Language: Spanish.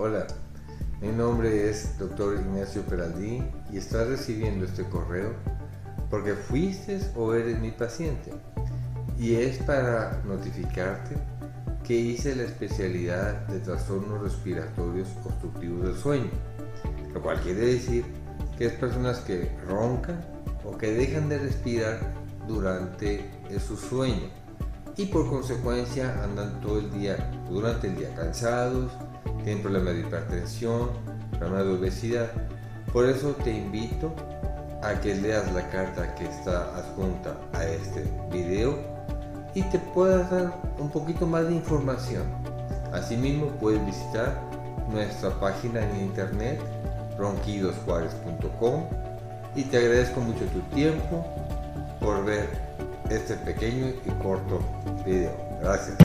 Hola, mi nombre es Dr. Ignacio Peraldín y estás recibiendo este correo porque fuiste o eres mi paciente, y es para notificarte que hice la especialidad de trastornos respiratorios obstructivos del sueño, lo cual quiere decir que es personas que roncan o que dejan de respirar durante su sueño y por consecuencia andan todo el día, durante el día cansados, tienen problemas de hipertensión, problemas de obesidad. Por eso te invito a que leas la carta que está adjunta a este video y te puedas dar un poquito más de información. Asimismo puedes visitar nuestra página en internet ronquidosjuarez.com y te agradezco mucho tu tiempo por ver este pequeño y corto video. Gracias.